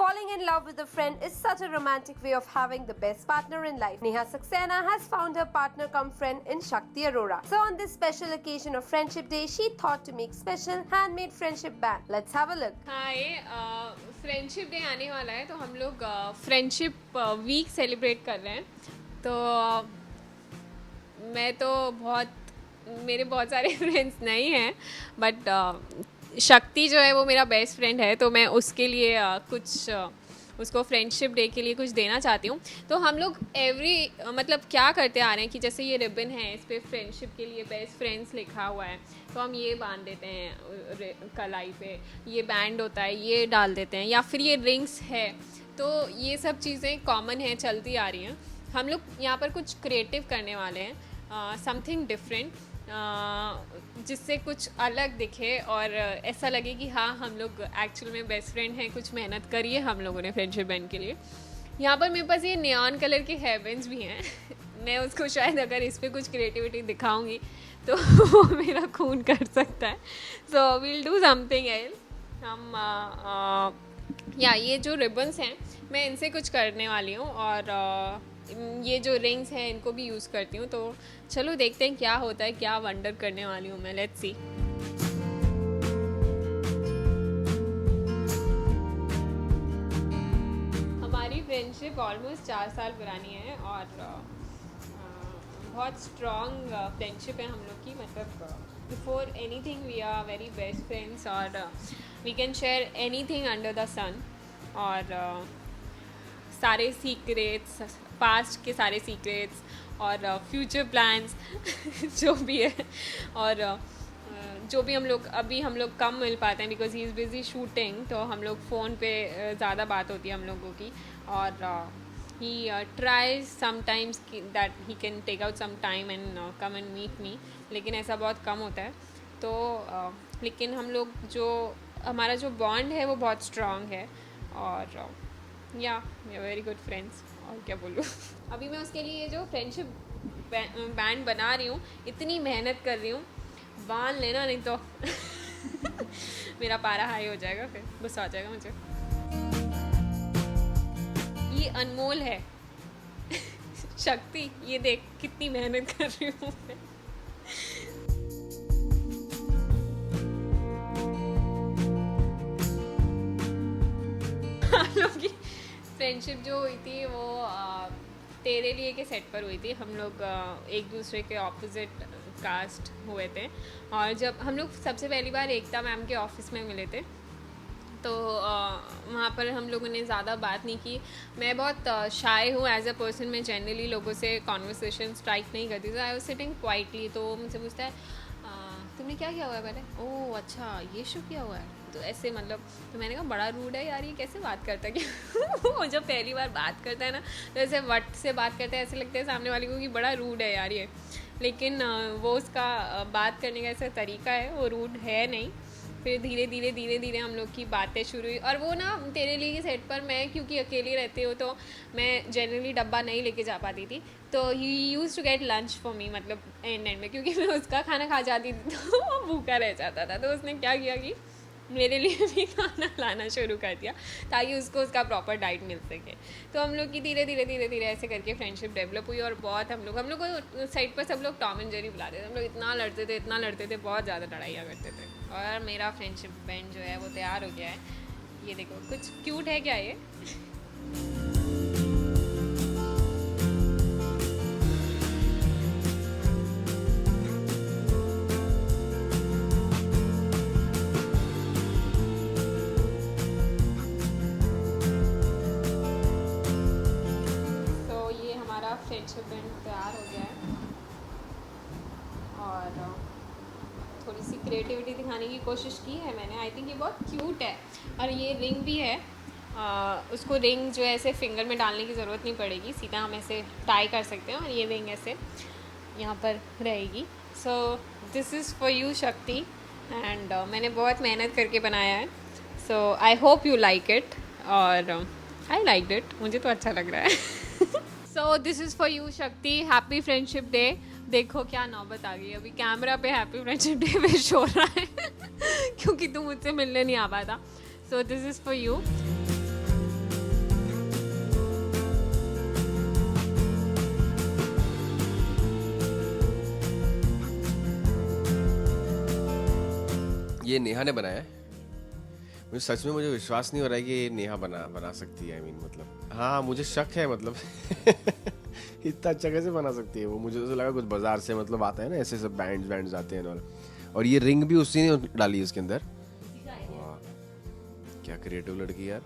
Falling in love with a friend is such a romantic way of having the best partner in life. Neha Saxena has found her partner cum friend in Shakti Arora. So on this special occasion of Friendship Day, she thought to make special handmade friendship band. Let's have a look. Hi, friendship day आने वाला है तो हम लोग friendship week celebrate कर रहे हैं. तो मैं तो मेरे बहुत सारे फ्रेंड्स नहीं हैं, बट शक्ति जो है वो मेरा बेस्ट फ्रेंड है, तो मैं उसके लिए उसको फ्रेंडशिप डे के लिए कुछ देना चाहती हूँ. तो हम लोग मतलब क्या करते आ रहे हैं कि जैसे ये रिबन है, इस पर फ्रेंडशिप के लिए बेस्ट फ्रेंड्स लिखा हुआ है, तो हम ये बांध देते हैं कलाई पे. ये बैंड होता है, ये डाल देते हैं, या फिर ये रिंग्स है. तो ये सब चीज़ें कॉमन हैं, चलती आ रही हैं. हम लोग यहाँ पर कुछ क्रिएटिव करने वाले हैं, समथिंग डिफरेंट, जिससे कुछ अलग दिखे और ऐसा लगे कि हाँ, हम लोग एक्चुअल में बेस्ट फ्रेंड हैं. कुछ मेहनत करी है हम लोगों ने फ्रेंडशिप बैंड के लिए. यहाँ पर मेरे पास ये नियॉन कलर के हेयरबैंड्स भी हैं. मैं उसको शायद अगर इस पर कुछ क्रिएटिविटी दिखाऊंगी तो वो मेरा खून कर सकता है. So we'll do something else. ये जो रिबन्स हैं मैं इनसे कुछ करने वाली हूँ, और ये जो रिंग्स हैं इनको भी यूज़ करती हूँ. तो चलो देखते हैं क्या होता है, क्या वंडर करने वाली हूँ मैं. Let's see. हमारी फ्रेंडशिप ऑलमोस्ट 4 साल पुरानी है और बहुत स्ट्रॉन्ग फ्रेंडशिप है हम लोग की. मतलब before anything we are very best friends, और we can share anything under the sun. और सारे सीक्रेट्स, पास्ट के सारे सीक्रेट्स और फ्यूचर प्लान्स जो भी है, और जो भी हम लोग कम मिल पाते हैं because he is busy shooting. तो हम लोग फ़ोन पे ज़्यादा बात होती है हम लोगों की. और he tries sometimes that he can take out some time and come and meet me, लेकिन ऐसा बहुत कम होता है. तो लेकिन हमारा जो बॉन्ड है वो बहुत स्ट्रॉन्ग है, और we are very good friends. और क्या बोलूँ. अभी मैं उसके लिए जो फ्रेंडशिप बैंड बना रही हूँ, इतनी मेहनत कर रही हूँ, बांध लेना नहीं तो मेरा पारा हाई हो जाएगा, फिर गुस्सा आ जाएगा मुझे. ये अनमोल है. शक्ति, ये देख कितनी मेहनत कर रही हूँ मैं. हम लोग की फ्रेंडशिप जो हुई थी वो तेरे लिए के सेट पर हुई थी. हम लोग एक दूसरे के ऑपोजिट कास्ट हुए थे, और जब हम लोग सबसे पहली बार एकता मैम के ऑफिस में मिले थे, तो वहाँ पर हम लोगों ने ज़्यादा बात नहीं की. मैं बहुत शाय हूँ एज अ पर्सन. मैं जनरली लोगों से कॉन्वर्सेशन स्ट्राइक नहीं करती. तो आई वाज सिटिंग क्वाइटली, तो मुझसे पूछता है तुमने क्या किया हुआ है. मैंने ओह अच्छा ये शो किया हुआ है, तो ऐसे मतलब. तो मैंने कहा बड़ा रूड है यार, ये कैसे बात करता है कि वो जब पहली बार बात करता है ना, तो ऐसे वट से बात करता है, ऐसे लगता है सामने वाले को कि बड़ा रूड है यार ये. लेकिन वो उसका बात करने का ऐसा तरीका है, वो रूड है नहीं. फिर धीरे धीरे हम लोग की बातें शुरू हुई. और वो ना तेरे लिए सेट पर मैं क्योंकि अकेली रहती हूँ, तो मैं जनरली डब्बा नहीं लेके जा पाती थी. तो he use to get lunch for me, मतलब एंड में, क्योंकि मैं उसका खाना खा जाती थी तो वो भूखा रह जाता था. तो उसने क्या किया कि मेरे लिए भी खाना लाना शुरू कर दिया ताकि उसको उसका प्रॉपर डाइट मिल सके. तो हम लोग की धीरे धीरे ऐसे करके फ्रेंडशिप डेवलप हुई. और बहुत हम लोग को साइड पर सब लोग टॉम एंड जेरी बुलाते थे. हम लोग इतना लड़ते थे, बहुत ज़्यादा लड़ाइयाँ करते थे. और मेरा फ्रेंडशिप बैंड जो है वो तैयार हो गया है. ये देखो, कुछ क्यूट है क्या ये. फ्रेंडशिप बैंड तैयार हो गया है, और थोड़ी सी क्रिएटिविटी दिखाने की कोशिश की है मैंने. आई थिंक ये बहुत क्यूट है. और ये रिंग भी है. उसको रिंग जो है ऐसे फिंगर में डालने की ज़रूरत नहीं पड़ेगी, सीधा हम ऐसे टाई कर सकते हैं, और ये रिंग ऐसे यहाँ पर रहेगी. So this is for you Shakti, and मैंने बहुत मेहनत करके बनाया है. So I hope you like it, और आई लाइक इट, मुझे तो अच्छा लग रहा है. So this is for you Shakti. Happy friendship day. देखो क्या नौबत आ गई, अभी कैमरा पे हैप्पी फ्रेंडशिप डे विश हो रहा है क्योंकि तू मुझसे मिलने नहीं आ पाया था. सो दिस इज़ फॉर यू. ये नेहा ने बनाया है। मुझे सच में मुझे विश्वास नहीं हो रहा है कि ये नेहा बना सकती है। मतलब हाँ, मुझे शक है मतलब इतना अच्छा कैसे बना सकती है वो। मुझे तो लगा कुछ बाजार से मतलब आता है ना, ऐसे सब बैंड्स आते हैं और ये रिंग भी उसी ने डाली है इसके अंदर। वाह, क्या क्रिएटिव लड़की यार।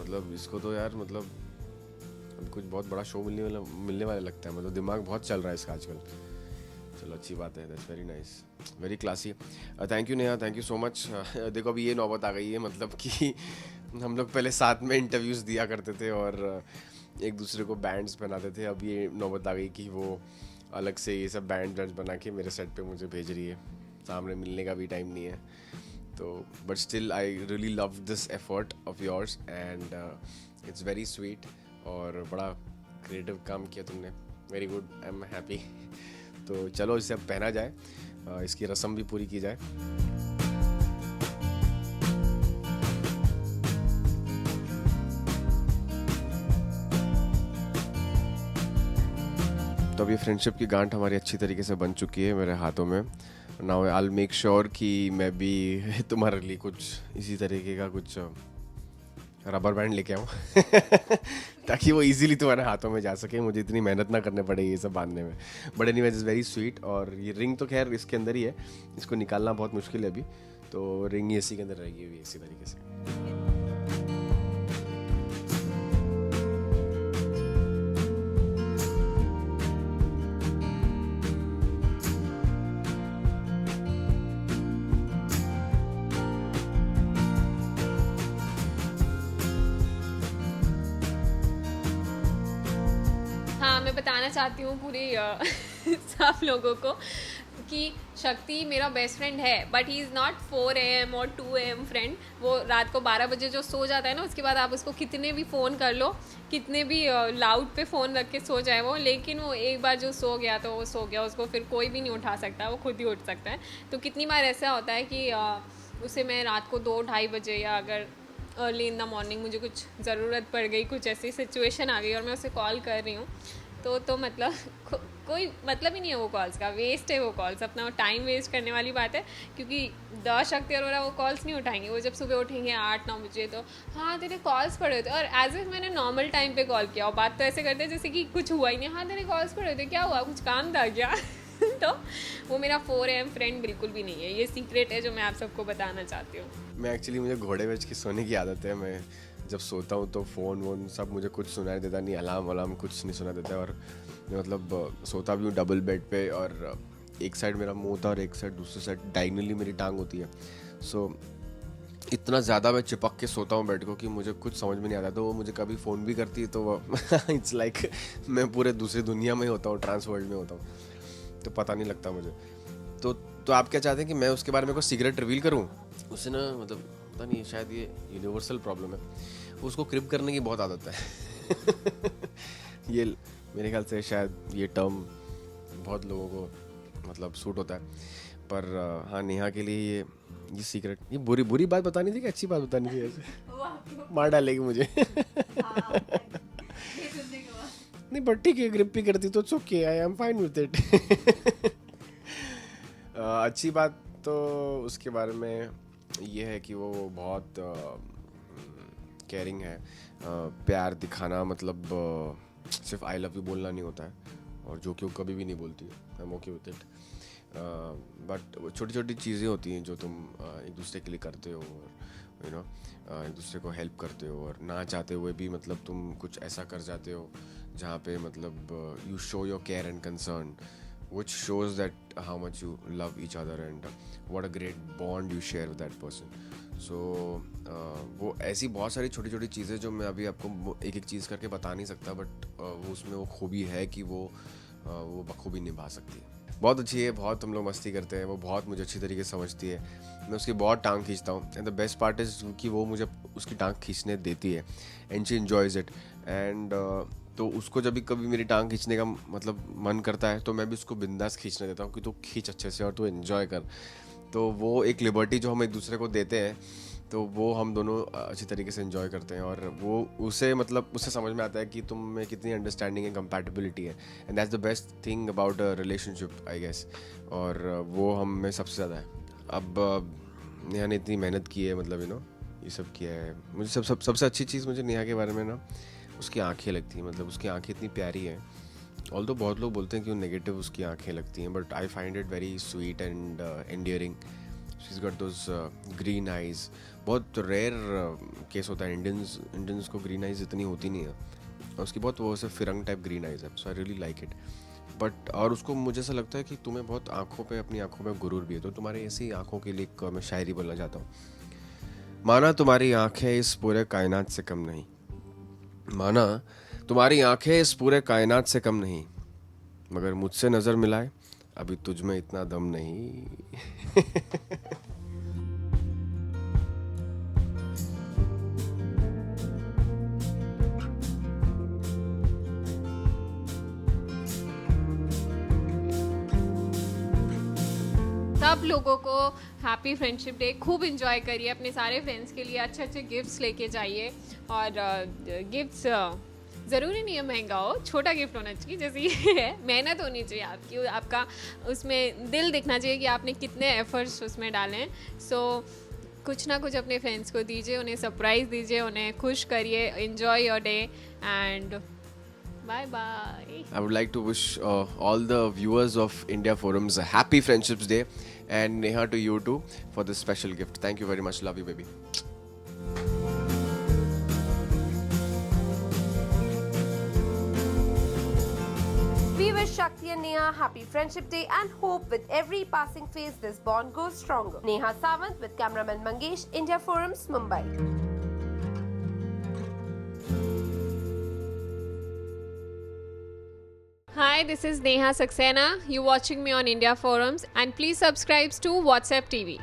मतलब इसको तो यार मतलब कुछ बहुत बड़ा शो मिलने वाला लगता है। मतलब दिमाग बहुत चल रहा है इसका आजकल। चलो अच्छी बात है, that's very nice, very classy. Thank you Neha, thank you so much. देखो अभी ये नौबत आ गई है मतलब कि हम लोग पहले साथ में इंटरव्यूज़ दिया करते थे और एक दूसरे को बैंड्स बनाते थे। अब ये नौबत आ गई कि वो अलग से ये सब बैंड्स बना के मेरे सेट पे मुझे भेज रही है। सामने मिलने का भी टाइम नहीं है तो, but still I really love this effort of yours and it's very sweet. और बड़ा क्रिएटिव काम किया तुमने, very good, I am happy. तो चलो इसे अब पहना जाए, इसकी रस्म भी पूरी की जाए। तो अब ये फ्रेंडशिप की गांठ हमारी अच्छी तरीके से बन चुकी है मेरे हाथों में। Now I will make sure कि मैं भी तुम्हारे लिए कुछ इसी तरीके का कुछ रबर बैंड लेके आऊँ ताकि वो इजीली तुम्हारे हाथों में जा सके, मुझे इतनी मेहनत ना करने पड़े ये सब बांधने में। But anyways is very sweet. और ये रिंग तो खैर इसके अंदर ही है, इसको निकालना बहुत मुश्किल है अभी, तो रिंग ही इसी के अंदर रहेगी अभी इसी तरीके से। मैं बताना चाहती हूँ पूरे सब लोगों को कि शक्ति मेरा बेस्ट फ्रेंड है, but he is not 4 AM और 2 AM फ्रेंड। वो रात को 12 बजे जो सो जाता है ना, उसके बाद आप उसको कितने भी फ़ोन कर लो, कितने भी लाउड पे फ़ोन रख के सो जाए वो, लेकिन वो एक बार जो सो गया तो वो सो गया, उसको फिर कोई भी नहीं उठा सकता, वो खुद ही उठ सकता है। तो कितनी बार ऐसा होता है कि उसे मैं रात को 2-2:30 बजे या अगर अर्ली इन द मॉर्निंग मुझे कुछ ज़रूरत पड़ गई, कुछ ऐसी सिचुएशन आ गई और मैं उसे कॉल कर रही हूँ, तो मतलब कोई मतलब ही नहीं है वो कॉल्स का, वेस्ट है वो कॉल्स, अपना टाइम वेस्ट करने वाली बात है। क्योंकि द शक्ति अरोरा वो कॉल्स नहीं उठाएंगे। वो जब सुबह उठेंगे 8-9 बजे तो हाँ तेरे कॉल्स पड़े होते, और एज इफ मैंने नॉर्मल टाइम पे कॉल किया, और बात तो ऐसे करते हैं जैसे कि कुछ हुआ ही नहीं। हाँ तेरे कॉल्स पड़े होते, क्या हुआ, कुछ काम था क्या तो वो मेरा 4 AM फ्रेंड बिल्कुल भी नहीं है। ये सीक्रेट है जो मैं आप सबको बताना चाहती हूँ। मैं एक्चुअली मुझे घोड़े बेच के सोने की आदत है। मैं जब सोता हूँ तो फ़ोन वोन सब मुझे कुछ सुनाई देता नहीं, अलार्म कुछ नहीं सुना देता। और मतलब सोता भी हूँ डबल बेड पे, और एक साइड मेरा मुंह होता है और एक साइड दूसरी साइड डायगनली मेरी टांग होती है। सो इतना ज़्यादा मैं चिपक के सोता हूँ बेड को कि मुझे कुछ समझ में नहीं आता। तो वो मुझे कभी फ़ोन भी करती है तो वो इट्स लाइक मैं पूरे दूसरी दुनिया में होता हूँ, ट्रांस वर्ल्ड में होता हूँ, तो पता नहीं लगता मुझे। तो आप क्या चाहते हैं कि मैं उसके बारे में कोई सीक्रेट रिवील करूँ? उसे ना मतलब पता नहीं, शायद ये यूनिवर्सल प्रॉब्लम है, उसको क्रिप करने की बहुत आदत है ये मेरे ख्याल से शायद ये टर्म बहुत लोगों को मतलब सूट होता है। पर हाँ, नेहा के लिए ये सीक्रेट, ये बुरी बात बतानी थी कि अच्छी बात बतानी थी? ऐसे मार डालेगी मुझे नहीं, बट ठीक है, ग्रिप भी करती तो it's okay, I am fine with it अच्छी बात तो उसके बारे में ये है कि वो बहुत केयरिंग है। प्यार दिखाना मतलब सिर्फ आई लव यू बोलना नहीं होता है, और जो कि वो कभी भी नहीं बोलती है, I am okay with it. But छोटी छोटी चीज़ें होती हैं जो तुम एक दूसरे के लिए करते हो, और यू नो एक दूसरे को हेल्प करते हो, और ना चाहते हुए भी मतलब तुम कुछ ऐसा कर जाते हो जहाँ पे मतलब you show your care and concern, which shows that how much you love each other and what a great bond you share with that person. So वो ऐसी बहुत सारी छोटी छोटी चीज़ें जो मैं अभी आपको एक एक चीज़ करके बता नहीं सकता, बट वो उसमें वो खूबी है कि वो बखूबी निभा सकती है। बहुत अच्छी है, बहुत हम लोग मस्ती करते हैं, वो बहुत मुझे अच्छी तरीके से समझती है, मैं उसकी बहुत टांग खींचता हूँ। And the best part is कि वो मुझे उसकी टांग खींचने देती है एंड शी एन्जॉयज़ इट। एंड तो उसको जब भी कभी मेरी टांग खींचने का मतलब मन करता है तो मैं भी उसको बिंदास खींचने देता हूँ कि तू खींच अच्छे से और तू एन्जॉय कर। तो वो एक लिबर्टी जो हम एक दूसरे को देते हैं, तो वो हम दोनों अच्छी तरीके से एंजॉय करते हैं, और वो उसे मतलब उससे समझ में आता है कि तुम में कितनी अंडरस्टैंडिंग एंड कंपैटिबिलिटी है, and that's the best thing about a relationship I guess. और वो हम में सबसे ज़्यादा है। अब नेहा ने इतनी मेहनत की है, मतलब ये सब किया है। मुझे सबसे अच्छी चीज़ मुझे नेहा के बारे में ना उसकी आंखें लगती हैं, मतलब उसकी आंखें इतनी प्यारी हैं। ऑल्दो बहुत लोग बोलते हैं कि वो नेगेटिव उसकी आंखें लगती हैं, but I find it very sweet and endearing. She is got those green eyes. बहुत रेयर केस होता है, इंडियंस को ग्रीन आइज़ इतनी होती नहीं है, और उसकी बहुत वो से फिरंग टाइप ग्रीन आइज़ है। So I really like it. But और उसको मुझे ऐसा लगता है कि तुम्हें बहुत अपनी आंखों में गुरूर भी है, तो तुम्हारे ऐसी आंखों के लिए मैं शायरी बोलना चाहता हूँ। माना तुम्हारी आंखें इस पूरे कायनात से कम नहीं, माना तुम्हारी आंखें इस पूरे कायनात से कम नहीं, मगर मुझसे नज़र मिलाए अभी तुझ में इतना दम नहीं। सब लोगों को हैप्पी फ्रेंडशिप डे। खूब इंजॉय करिए, अपने सारे फ्रेंड्स के लिए अच्छे अच्छे गिफ्ट्स लेके जाइए। और गिफ्ट्स ज़रूरी नहीं है महंगा हो, छोटा गिफ्ट होना चाहिए। जैसे ये है, मेहनत होनी चाहिए आपकी, आपका उसमें दिल दिखना चाहिए कि आपने कितने एफर्ट्स उसमें डाले हैं। सो कुछ ना कुछ अपने फ्रेंड्स को दीजिए, उन्हें सरप्राइज़ दीजिए, उन्हें खुश करिए। Enjoy your day and bye bye. I would like to wish all the viewers of India Forums a happy Friendships Day, and Neha, to you too, for this special gift. Thank you very much. Love you, baby. We wish Shakti and Neha happy Friendship Day and hope with every passing phase this bond grows stronger. Neha Sawant with cameraman Mangesh, India Forums, Mumbai. Hi, this is Neha Saxena. You're watching me on India Forums, and please subscribe to WhatsApp TV.